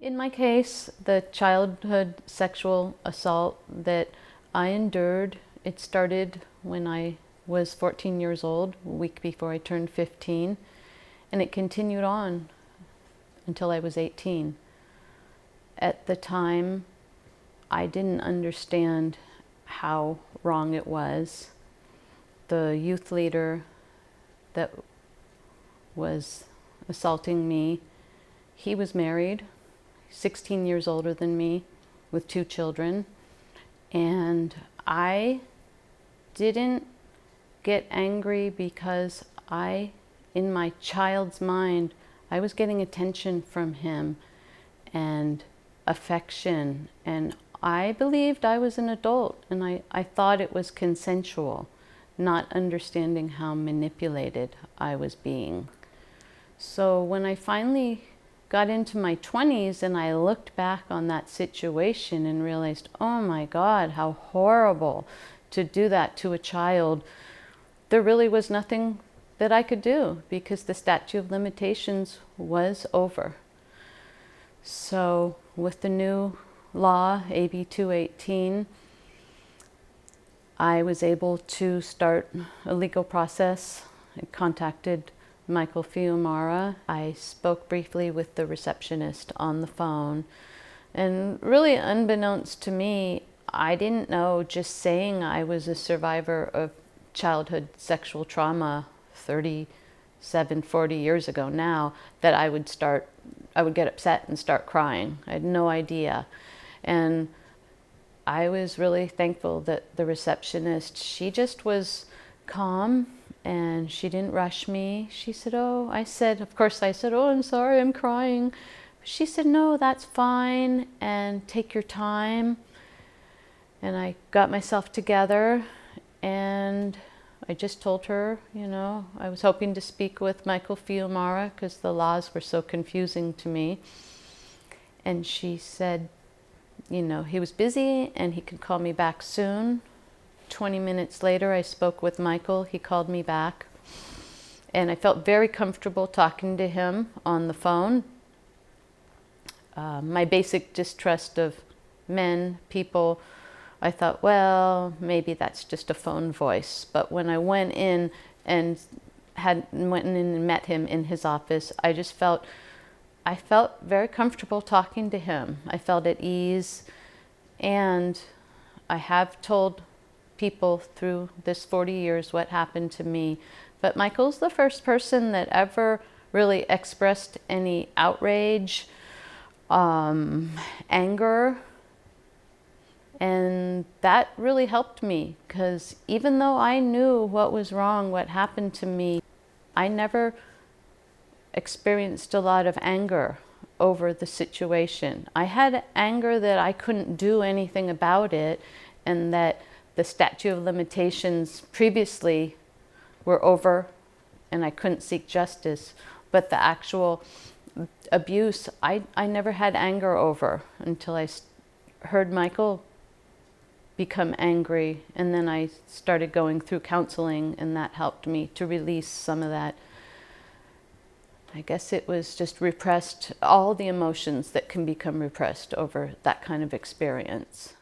In my case, the childhood sexual assault that I endured, it started when I was 14 years old, a week before I turned 15, and it continued on until I was 18. At the time, I didn't understand how wrong it was. The youth leader that was assaulting me, he was married, 16 years older than me, with 2 children, and I didn't get angry because in my child's mind, I was getting attention from him and affection, and I believed I was an adult, and I thought it was consensual, not understanding how manipulated I was being. So when I finally got into my 20s and I looked back on that situation and realized, oh my God, how horrible to do that to a child, there really was nothing that I could do because the statute of limitations was over. So with the new law, AB 218, I was able to start a legal process. I contacted Michael Fiumara. I spoke briefly with the receptionist on the phone, and really unbeknownst to me, I didn't know just saying I was a survivor of childhood sexual trauma 37, 40 years ago now, that I would get upset and start crying. I had no idea. And I was really thankful that the receptionist, she just was calm and she didn't rush me. She said, oh, of course I said, oh, I'm sorry, I'm crying. She said, no, that's fine, and take your time. And I got myself together and I just told her, I was hoping to speak with Michael Fiumara because the laws were so confusing to me. And she said, he was busy and he could call me back soon. 20 minutes later, I spoke with Michael. He called me back. And I felt very comfortable talking to him on the phone. My basic distrust of men, people, I thought, well, maybe that's just a phone voice. But when I went in and met him in his office, I felt very comfortable talking to him. I felt at ease, and I have told people through this 40 years what happened to me. But Michael's the first person that ever really expressed any outrage, anger, and that really helped me, because even though I knew what was wrong, what happened to me, I never experienced a lot of anger over the situation. I had anger that I couldn't do anything about it, and that the statute of limitations previously were over and I couldn't seek justice. But the actual abuse, I never had anger over until I heard Michael become angry, and then I started going through counseling, and that helped me to release some of that. I guess it was just repressed, all the emotions that can become repressed over that kind of experience.